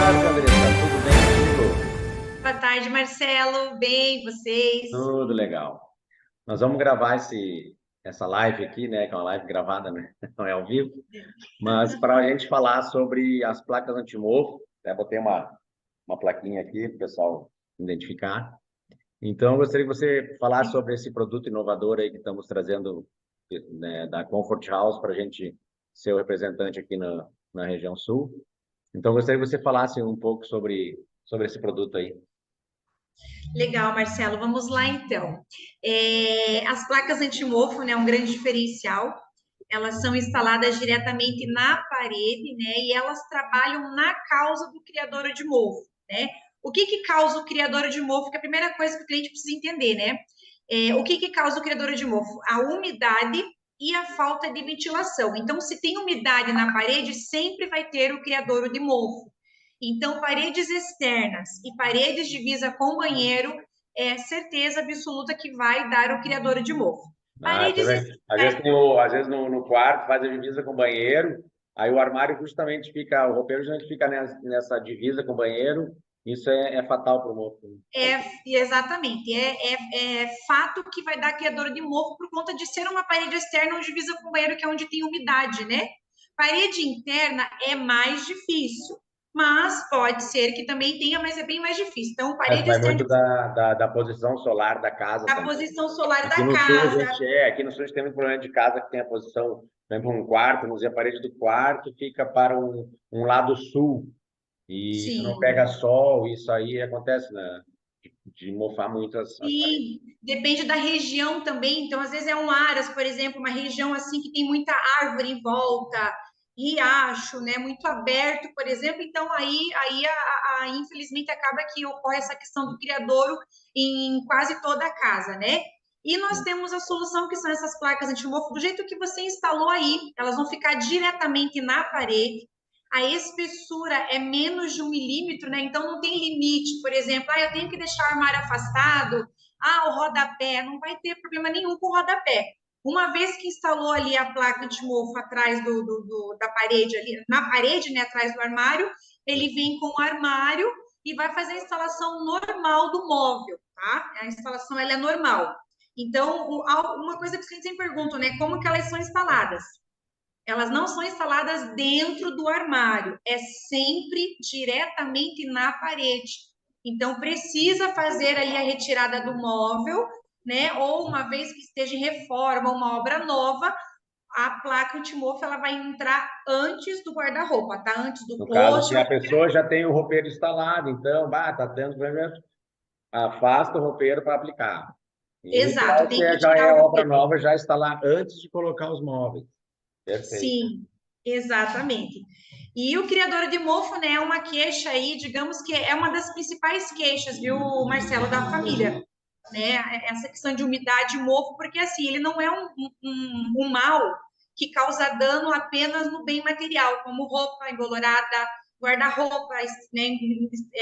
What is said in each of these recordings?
tarde, Andressa. Tudo bem contigo? Boa tarde, Marcelo. Bem, vocês? Tudo legal. Nós vamos gravar essa live aqui, né? Que é uma live gravada, né? Não é ao vivo, mas para a gente falar sobre as placas antimofo, né? Botei uma plaquinha aqui para o pessoal identificar. Então, eu gostaria que você falasse sobre esse produto inovador aí que estamos trazendo, né, da Comfort House para a gente ser o representante aqui na região sul. Então, eu gostaria que você falasse um pouco sobre esse produto aí. Legal, Marcelo. Vamos lá, então. As placas antimofo, né, é um grande diferencial. Elas são instaladas diretamente na parede, né, e elas trabalham na causa do criador de mofo, né? O que que causa o criador de mofo? Que é a primeira coisa que o cliente precisa entender, né? O que que causa o criador de mofo? A umidade e a falta de ventilação. Então, se tem umidade na parede, sempre vai ter o criador de mofo. Então, paredes externas e paredes divisa com banheiro é certeza absoluta que vai dar o criador de mofo. Ah, Paredes às vezes, às vezes no quarto faz a divisa com o banheiro, aí o armário justamente fica, o roupeiro justamente fica nessa divisa com o banheiro, isso é fatal para o mofo. exatamente, é fato que vai dar criador de mofo por conta de ser uma parede externa ou divisa com o banheiro, que é onde tem umidade, né? Parede interna é mais difícil, mas pode ser que também tenha, mas é bem mais difícil. Então, Mas parede vai externa muito da posição solar da casa da também. posição solar Aqui da no sul casa. aqui no sul a gente tem muito problema de casa que tem a posição, por exemplo, um quarto, vamos dizer, a parede do quarto fica para um lado sul, e isso não pega Sim, sol, isso aí acontece, né? De mofar muito as paredes. sim, depende da região também. Então, às vezes é um Aras, por exemplo, uma região assim que tem muita árvore em volta, riacho, né, muito aberto, por exemplo. Então, infelizmente acaba que ocorre essa questão do criadouro em quase toda a casa, né? E nós temos a solução que são essas placas antimofo, do jeito que você instalou aí, elas vão ficar diretamente na parede. A espessura é menos de 1 milímetro, né? Então não tem limite, por exemplo, eu tenho que deixar o armário afastado, o rodapé, não vai ter problema nenhum com o rodapé. Uma vez que instalou ali a placa de mofo atrás da parede, ali, na parede, né, atrás do armário, ele vem com o armário e vai fazer a instalação normal do móvel, tá? A instalação ela é normal. Então, uma coisa que vocês sempre perguntam, né? Como que elas são instaladas? Elas não são instaladas dentro do armário, é sempre diretamente na parede. Então, precisa fazer ali a retirada do móvel, né? Ou uma vez que esteja em reforma, uma obra nova, a placa antimofo ela vai entrar antes do guarda-roupa, tá? Antes do No caso, se post. a pessoa já tem o roupeiro instalado, então, tá dando problema, afasta o roupeiro para aplicar. E o Exato, ideal tem que já tirar é o obra roupeiro. nova, já instalar antes de colocar os móveis. Perfeito. Sim, exatamente. E o criador de mofo, né, é uma queixa aí, digamos que é uma das principais queixas, viu, Marcelo, da família, né? Essa questão de umidade e mofo, porque assim, ele não é um mal que causa dano apenas no bem material, como roupa embolorada, guarda-roupa, né,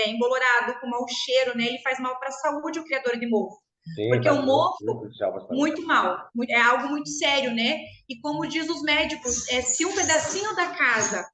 embolorado, com mau cheiro, né? Ele faz mal para a saúde, o criador de mofo. Sim, Porque faz o muito, mofo, muito prejudicial para a saúde. muito mal, é algo muito sério, né? E como diz os médicos, se um pedacinho da casa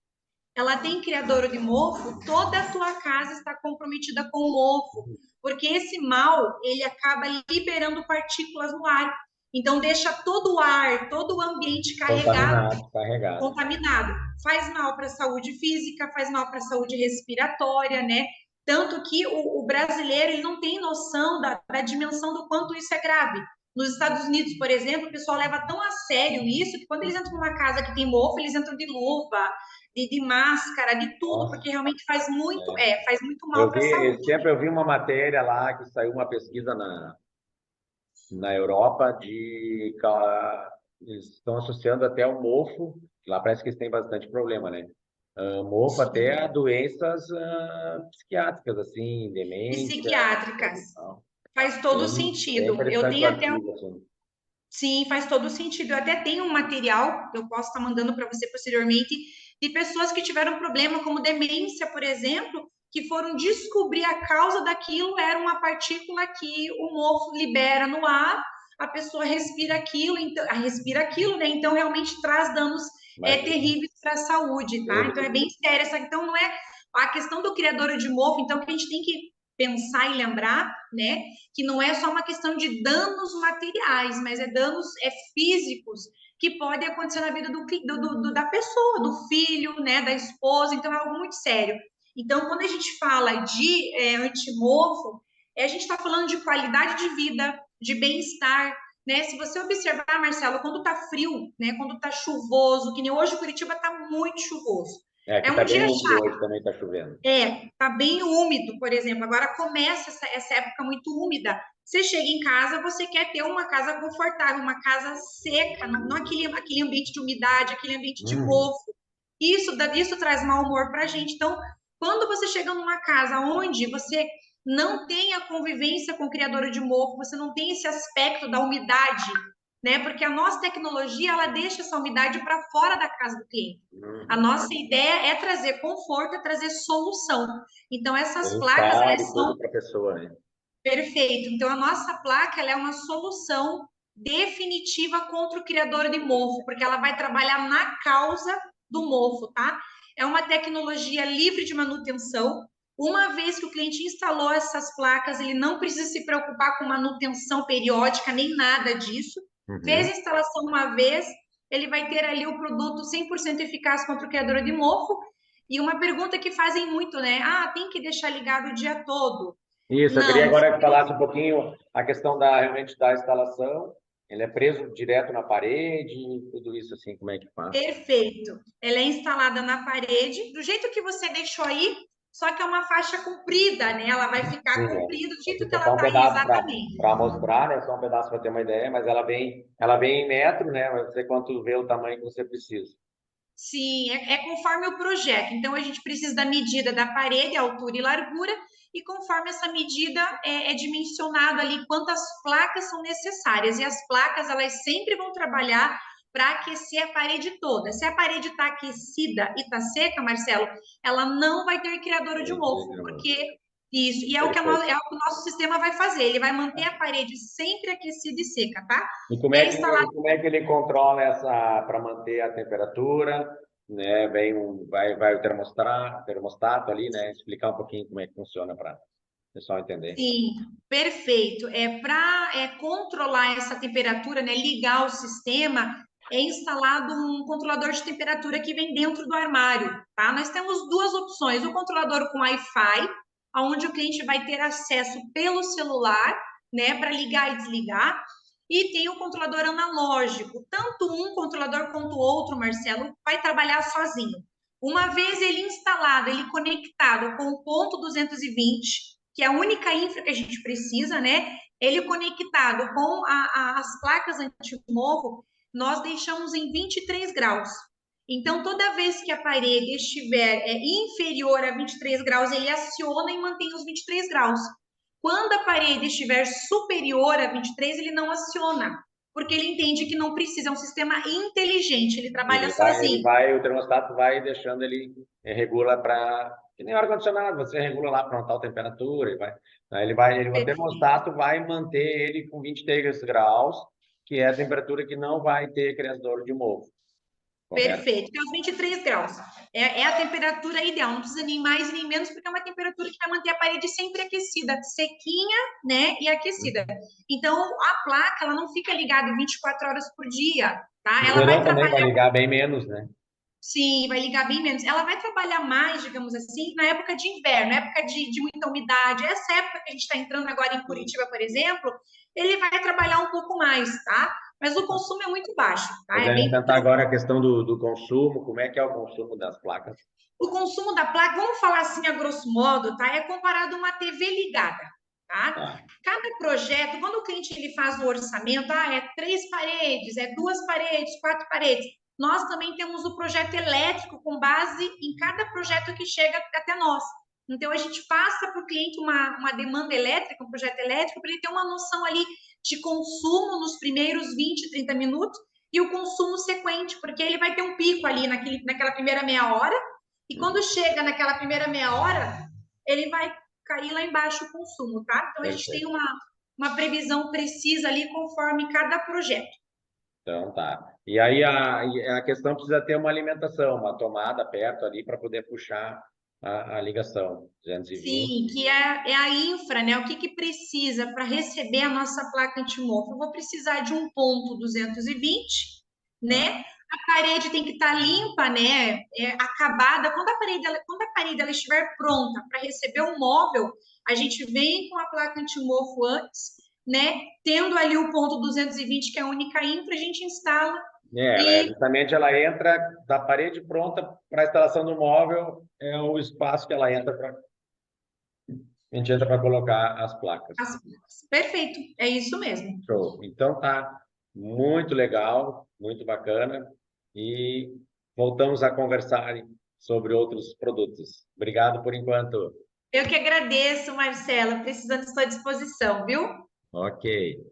ela tem criadouro de mofo, toda a tua casa está comprometida com o mofo, porque esse mal ele acaba liberando partículas no ar. Então deixa todo o ar, todo o ambiente carregado, Contaminado, carregado. contaminado. Faz mal para a saúde física, faz mal para a saúde respiratória, né? Tanto que o brasileiro ele não tem noção da dimensão do quanto isso é grave. Nos Estados Unidos, por exemplo, o pessoal leva tão a sério isso que quando eles entram numa casa que tem mofo, eles entram de luva, de máscara, de tudo, Nossa, porque realmente faz muito mal eu para a vi, saúde. sempre eu vi uma matéria lá que saiu uma pesquisa na Europa eles estão associando até o mofo, lá parece que eles têm bastante problema, né? Mofo até a Sim. doenças psiquiátricas, assim, demência, Psiquiátricas. tal. Faz todo Bem sentido. Eu interessante o tenho até artigo, assim. Sim, faz todo sentido. Eu até tenho um material que eu posso estar mandando para você posteriormente de pessoas que tiveram problema, como demência, por exemplo, que foram descobrir a causa daquilo, era uma partícula que o mofo libera no ar, a pessoa respira aquilo, né? Então realmente traz danos Imagina. terríveis para a saúde, tá? Então é Eu, bem sério essa. Então A questão do criador de mofo, então, que a gente tem que pensar e lembrar, né, que não é só uma questão de danos materiais, mas é danos físicos que podem acontecer na vida da pessoa, do filho, né, da esposa, então é algo muito sério. Então, quando a gente fala de antimofo, a gente está falando de qualidade de vida, de bem-estar, né? Se você observar, Marcelo, quando tá frio, né, quando tá chuvoso, que nem hoje Curitiba tá muito chuvoso. É, que É está um bem dia úmido chato. hoje, também está chovendo. Tá bem úmido, por exemplo. Agora começa essa época muito úmida. Você chega em casa, você quer ter uma casa confortável, uma casa seca, não aquele ambiente de umidade, aquele ambiente de Uhum. mofo. Isso traz mau humor para a gente. Então, quando você chega numa casa onde você não tem a convivência com o criador de mofo, você não tem esse aspecto da umidade, né? Porque a nossa tecnologia, ela deixa essa umidade para fora da casa do cliente. A Uhum. nossa ideia é trazer conforto, é trazer solução. Então, essas placas, Bem-estar elas e são tudo para a pessoa, né? perfeito. Então, a nossa placa, ela é uma solução definitiva contra o criador de mofo, porque ela vai trabalhar na causa do mofo, tá? É uma tecnologia livre de manutenção. Uma vez que o cliente instalou essas placas, ele não precisa se preocupar com manutenção periódica, nem nada disso. Fez Uhum. a instalação uma vez, ele vai ter ali o produto 100% eficaz contra o criador de mofo. E uma pergunta que fazem muito, né? Ah, tem que deixar ligado o dia todo. Isso, eu queria Não, agora que falasse um pouquinho a questão realmente da instalação. Ele é preso direto na parede, tudo isso assim, como é que faz? perfeito. Ela é instalada na parede, do jeito que você deixou aí, só que é uma faixa comprida, né? Ela vai ficar Sim, é. comprida do jeito Aqui que foi ela só um está aí, pedaço exatamente. para mostrar, né? Só um pedaço para ter uma ideia, mas ela vem em metro, né? Você quanto vê o tamanho que você precisa. Sim, é conforme o projeto. Então, a gente precisa da medida da parede, altura e largura, e conforme essa medida é dimensionado ali quantas placas são necessárias. E as placas, elas sempre vão trabalhar para aquecer a parede toda. Se a parede está aquecida e está seca, Marcelo, ela não vai ter criador de mofo, porque isso, e Perfeito. é o que o nosso sistema vai fazer. Ele vai manter a parede sempre aquecida e seca, tá? E E é instalado. como é que ele controla essa para manter a temperatura, né? Vai o termostato ali, né? Explicar um pouquinho como é que funciona para o pessoal entender. Sim, perfeito. Para controlar essa temperatura, né, ligar o sistema, é instalado um controlador de temperatura que vem dentro do armário, tá? Nós temos duas opções: o controlador com Wi-Fi, onde o cliente vai ter acesso pelo celular, né, para ligar e desligar, e tem o controlador analógico. Tanto um controlador quanto o outro, Marcelo, vai trabalhar sozinho. Uma vez ele instalado, ele conectado com o ponto 220, que é a única infra que a gente precisa, né? Ele conectado com as placas anti-mofo, nós deixamos em 23 graus. Então, toda vez que a parede estiver inferior a 23 graus, ele aciona e mantém os 23 graus. Quando a parede estiver superior a 23, ele não aciona, porque ele entende que não precisa, é um sistema inteligente, ele trabalha sozinho. O termostato vai deixando regula para que nem ar-condicionado, você regula lá para uma tal temperatura e vai, aí o Perfeito. termostato vai manter ele com 23 graus, que é a temperatura que não vai ter criador de mofo, correto? Perfeito, que é os 23 graus. É a temperatura ideal, não precisa nem mais nem menos, porque é uma temperatura que vai manter a parede sempre aquecida, sequinha, né, e aquecida. Então, a placa, ela não fica ligada 24 horas por dia, tá? No Ela vai verão também vai trabalhar, ligar bem menos, né? sim, vai ligar bem menos. Ela vai trabalhar mais, digamos assim, na época de inverno, na época de muita umidade. Essa época que a gente está entrando agora em Curitiba, por exemplo, ele vai trabalhar um pouco mais, tá? Mas o consumo é muito baixo, tá? Mas É é bem tentar agora a questão do consumo, como é que é o consumo das placas? O consumo da placa, vamos falar assim a grosso modo, tá? É comparado a uma TV ligada, tá? Tá. Cada projeto, quando o cliente ele faz o orçamento, é 3 paredes, é 2 paredes, 4 paredes. Nós também temos o projeto elétrico com base em cada projeto que chega até nós. Então, a gente passa para o cliente uma demanda elétrica, um projeto elétrico, para ele ter uma noção ali de consumo nos primeiros 20, 30 minutos e o consumo sequente, porque ele vai ter um pico ali naquela primeira meia hora, e quando chega naquela primeira meia hora, ele vai cair lá embaixo o consumo, tá? Então, a gente tem Perfeito. uma previsão precisa ali conforme cada projeto. Então tá. E aí a questão precisa ter uma alimentação, uma tomada perto ali para poder puxar a ligação 220. Sim, que é a infra, né? O que que precisa para receber a nossa placa antimofo? Eu vou precisar de um ponto 220, né? A parede tem que estar limpa, né? Acabada. Quando a parede ela estiver pronta para receber o móvel, a gente vem com a placa antimofo antes, né? Tendo ali o ponto 220, que é a única infra, a gente instala e Justamente ela entra da parede pronta para a instalação do móvel, é o espaço que ela entra para a gente entra para colocar as placas. as placas. Perfeito, é isso mesmo. Show. Então tá muito legal, muito bacana e voltamos a conversar sobre outros produtos. Obrigado por enquanto. Eu que agradeço, Marcela. Precisando, estou à disposição, viu? Ok.